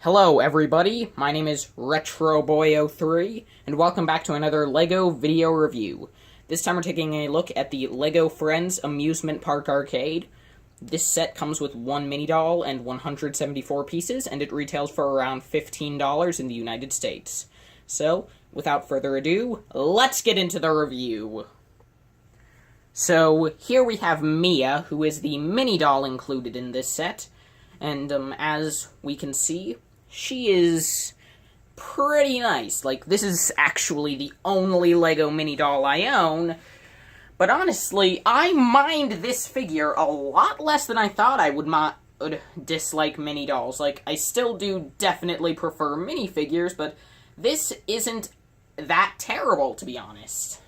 Hello everybody, my name is RetroBoy03, and welcome back to another LEGO video review. This time we're taking a look at the LEGO Friends Amusement Park Arcade. This set comes with one mini doll and 174 pieces, and it retails for around $15 in the United States. So, without further ado, let's get into the review. So, here we have Mia, who is the mini doll included in this set, and as we can see, she is pretty nice. Like, this is actually the only LEGO mini doll I own, but honestly, I mind this figure a lot less than I thought I would dislike mini dolls. Like, I still do definitely prefer minifigures, but this isn't that terrible, to be honest.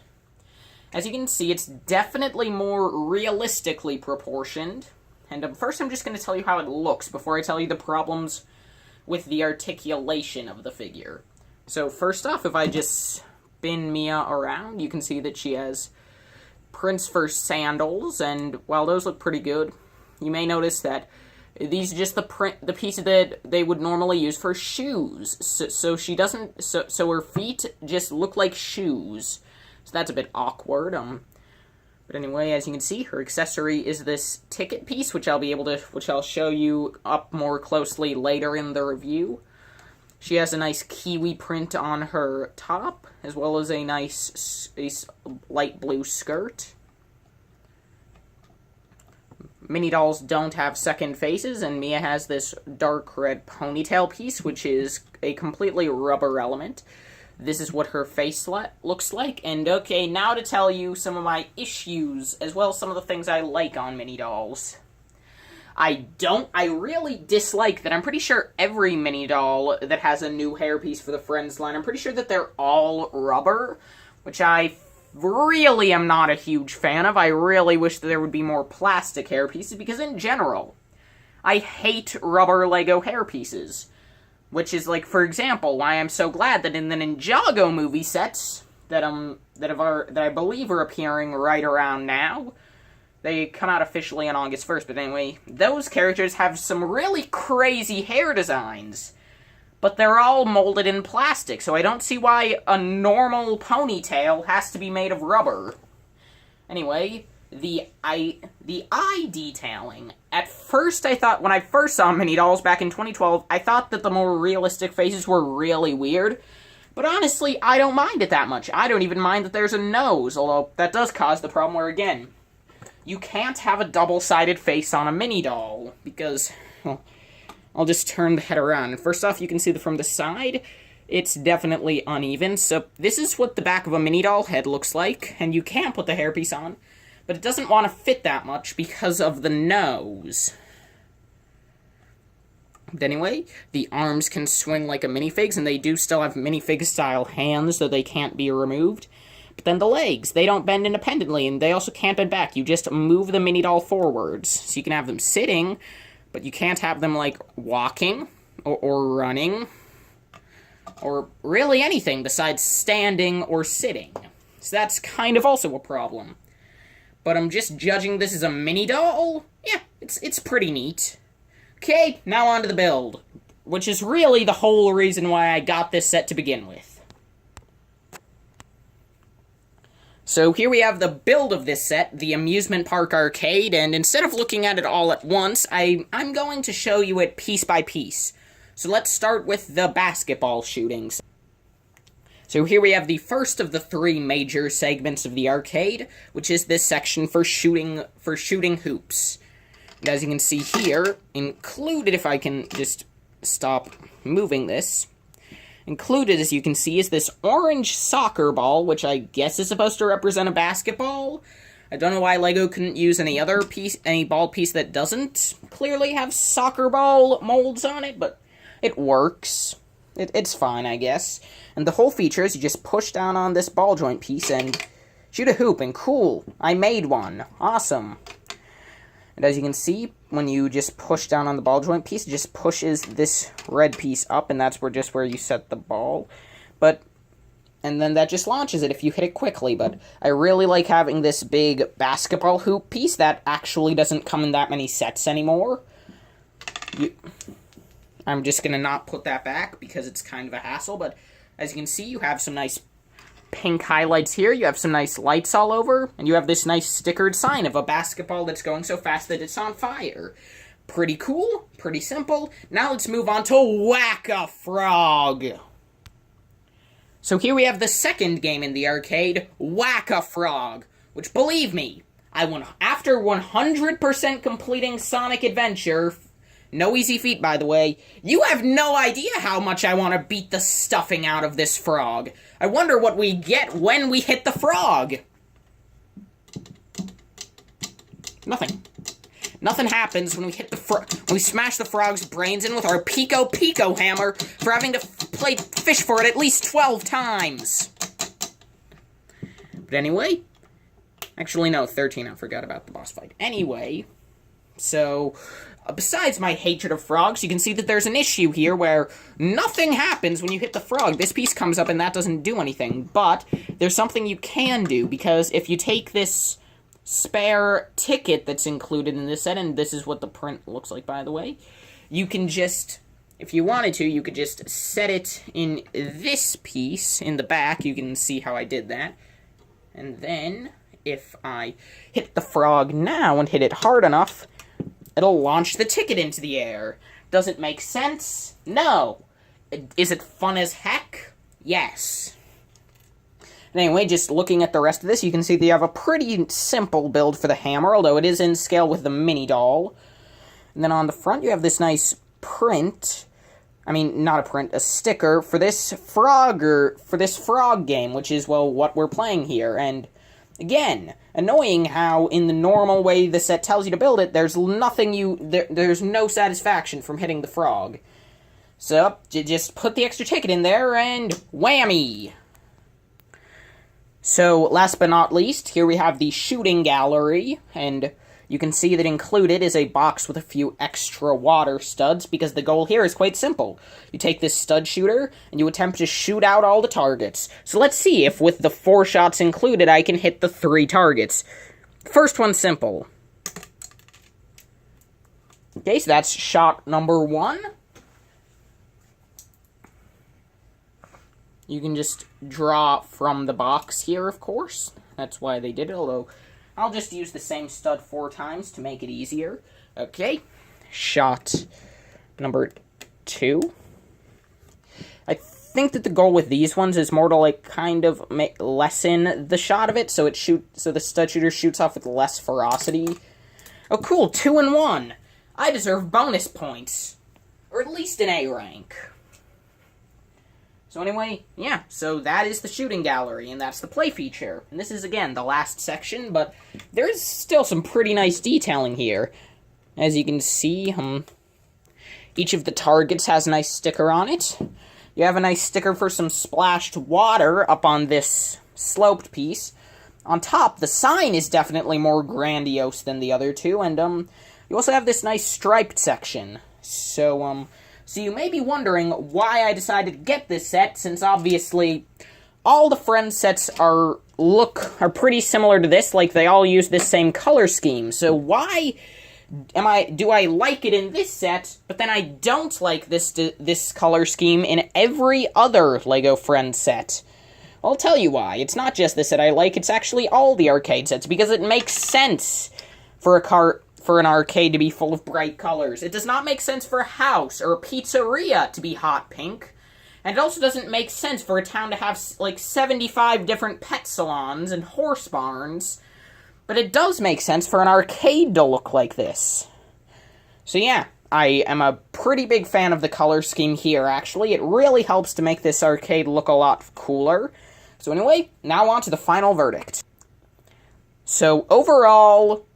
As you can see, it's definitely more realistically proportioned. And first I'm just going to tell you how it looks before I tell you the problems with the articulation of the figure. So first off, if I just spin Mia around, you can see that she has prints for sandals, and while those look pretty good, you may notice that these are just the pieces that they would normally use for shoes. So she doesn't, so her feet just look like shoes. So that's a bit awkward. But anyway, as you can see, her accessory is this ticket piece, which I'll show you up more closely later in the review. She has a nice kiwi print on her top, as well as a nice light blue skirt. Mini dolls don't have second faces, and Mia has this dark red ponytail piece, which is a completely rubber element. This is what her face looks like, and okay, now to tell you some of my issues, as well as some of the things I like on mini dolls. I really dislike that I'm pretty sure every mini doll that has a new hairpiece for the Friends line, I'm pretty sure that they're all rubber, which I really am not a huge fan of. I really wish that there would be more plastic hairpieces, because in general, I hate rubber LEGO hairpieces. Which is, like, for example, why I'm so glad that in the Ninjago movie sets that I believe are appearing right around now. They come out officially on August 1st, but anyway, those characters have some really crazy hair designs. But they're all molded in plastic, so I don't see why a normal ponytail has to be made of rubber. Anyway, the eye detailing. At first, I thought, when I first saw mini dolls back in 2012, I thought that the more realistic faces were really weird. But honestly, I don't mind it that much. I don't even mind that there's a nose, although that does cause the problem where, again, you can't have a double-sided face on a mini doll, because, well, I'll just turn the head around. First off, you can see that from the side, it's definitely uneven. So this is what the back of a mini doll head looks like, and you can put the hairpiece on, but it doesn't want to fit that much because of the nose. But anyway, the arms can swing like a minifigs, and they do still have minifig-style hands, though they can't be removed. But then the legs, they don't bend independently, and they also can't bend back. You just move the mini doll forwards. So you can have them sitting, but you can't have them, like, walking, or running, or really anything besides standing or sitting. So that's kind of also a problem. But I'm just judging this as a mini doll? Yeah, it's pretty neat. Okay, now on to the build, which is really the whole reason why I got this set to begin with. So here we have the build of this set, the Amusement Park Arcade, and instead of looking at it all at once, I'm going to show you it piece by piece. So let's start with the basketball shootings. So here we have the first of the three major segments of the arcade, which is this section for shooting hoops. And as you can see here, included, if I can just stop moving this, included, as you can see, is this orange soccer ball, which I guess is supposed to represent a basketball. I don't know why LEGO couldn't use any ball piece that doesn't clearly have soccer ball molds on it, but it works. It's fine, I guess. And the whole feature is you just push down on this ball joint piece and shoot a hoop, and cool, I made one. Awesome. And as you can see, when you just push down on the ball joint piece, it just pushes this red piece up, and that's where you set the ball. And then that just launches it if you hit it quickly, but I really like having this big basketball hoop piece that actually doesn't come in that many sets anymore. I'm just going to not put that back because it's kind of a hassle, but as you can see, you have some nice pink highlights here, you have some nice lights all over, and you have this nice stickered sign of a basketball that's going so fast that it's on fire. Pretty cool, pretty simple. Now let's move on to Whack-a-Frog. So here we have the second game in the arcade, Whack-a-Frog, which, believe me, after 100% completing Sonic Adventure, no easy feat, by the way, you have no idea how much I want to beat the stuffing out of this frog. I wonder what we get when we hit the frog. Nothing. Nothing happens when we hit when we smash the frog's brains in with our Pico Pico hammer for having to play fish for it at least 12 times. But anyway, actually no, 13, I forgot about the boss fight. Anyway, so besides my hatred of frogs, you can see that there's an issue here where nothing happens when you hit the frog. This piece comes up and that doesn't do anything, but there's something you can do, because if you take this spare ticket that's included in this set, and this is what the print looks like, by the way, you can just, if you wanted to, you could just set it in this piece in the back. You can see how I did that. And then, if I hit the frog now and hit it hard enough, it'll launch the ticket into the air. Does it make sense? No. Is it fun as heck? Yes. Anyway, just looking at the rest of this, you can see that you have a pretty simple build for the hammer, although it is in scale with the mini doll. And then on the front, you have this nice print. I mean, not a print, a sticker for this frog game, which is, well, what we're playing here. And again, annoying how in the normal way the set tells you to build it, there's there's no satisfaction from hitting the frog. So, you just put the extra ticket in there and whammy! So, last but not least, here we have the shooting gallery, and you can see that included is a box with a few extra water studs, because the goal here is quite simple. You take this stud shooter, and you attempt to shoot out all the targets. So let's see if with the 4 shots included, I can hit the 3 targets. First one's simple. Okay, so that's shot number 1. You can just draw from the box here, of course. That's why they did it, although I'll just use the same stud 4 times to make it easier. Okay, shot number 2. I think that the goal with these ones is more to, like, kind of lessen the shot of it, so the stud shooter shoots off with less ferocity. Oh, cool, 2 and 1. I deserve bonus points, or at least an A rank. So anyway, yeah, so that is the shooting gallery, and that's the play feature. And this is, again, the last section, but there's still some pretty nice detailing here. As you can see, each of the targets has a nice sticker on it. You have a nice sticker for some splashed water up on this sloped piece. On top, the sign is definitely more grandiose than the other two, and you also have this nice striped section. So you may be wondering why I decided to get this set, since obviously all the Friends sets are pretty similar to this, like they all use this same color scheme. So why do I like it in this set, but then I don't like this color scheme in every other LEGO Friends set? I'll tell you why. It's not just this set I like, it's actually all the arcade sets, because it makes sense for an arcade to be full of bright colors. It does not make sense for a house or a pizzeria to be hot pink. And it also doesn't make sense for a town to have, like, 75 different pet salons and horse barns. But it does make sense for an arcade to look like this. So yeah, I am a pretty big fan of the color scheme here, actually. It really helps to make this arcade look a lot cooler. So anyway, now on to the final verdict. So overall,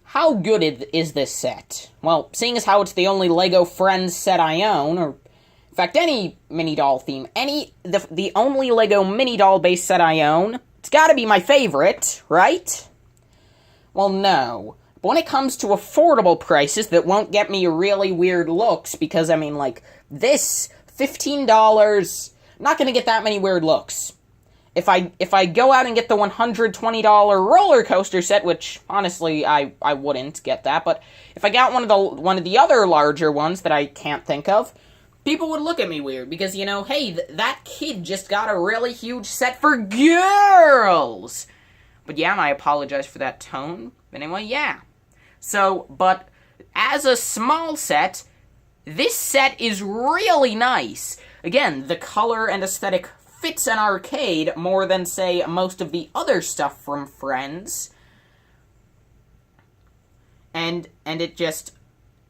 how good is this set? Well, seeing as how it's the only LEGO Friends set I own, or in fact any mini doll theme, the only LEGO mini doll based set I own, it's gotta be my favorite, right? Well, no. But when it comes to affordable prices that won't get me really weird looks, because, I mean, like, this, $15, I'm not gonna get that many weird looks. if I go out and get the $120 roller coaster set, which honestly I wouldn't get that, but if I got one of the other larger ones that I can't think of, people would look at me weird because, you know, hey, that kid just got a really huge set for girls. But yeah, and I apologize for that tone. But anyway, yeah. So, but as a small set, this set is really nice. Again, the color and aesthetic fits an arcade more than, say, most of the other stuff from Friends. And it just,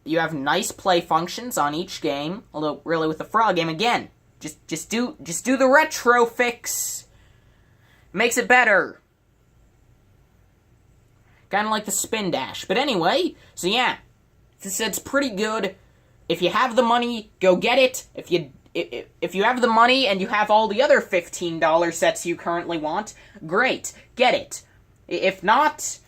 you have nice play functions on each game. Although, really, with the Frog game, again, just do the retro fix. Makes it better. Kind of like the Spin Dash. But anyway, so yeah, this set's pretty good. If you have the money, go get it. If you have the money and you have all the other $15 sets you currently want, great, get it. If not,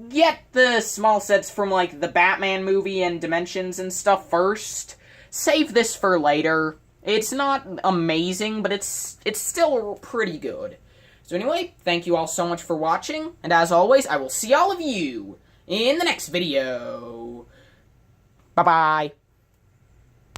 get the small sets from, like, the Batman movie and Dimensions and stuff first. Save this for later. It's not amazing, but it's still pretty good. So anyway, thank you all so much for watching, and as always, I will see all of you in the next video. Bye-bye.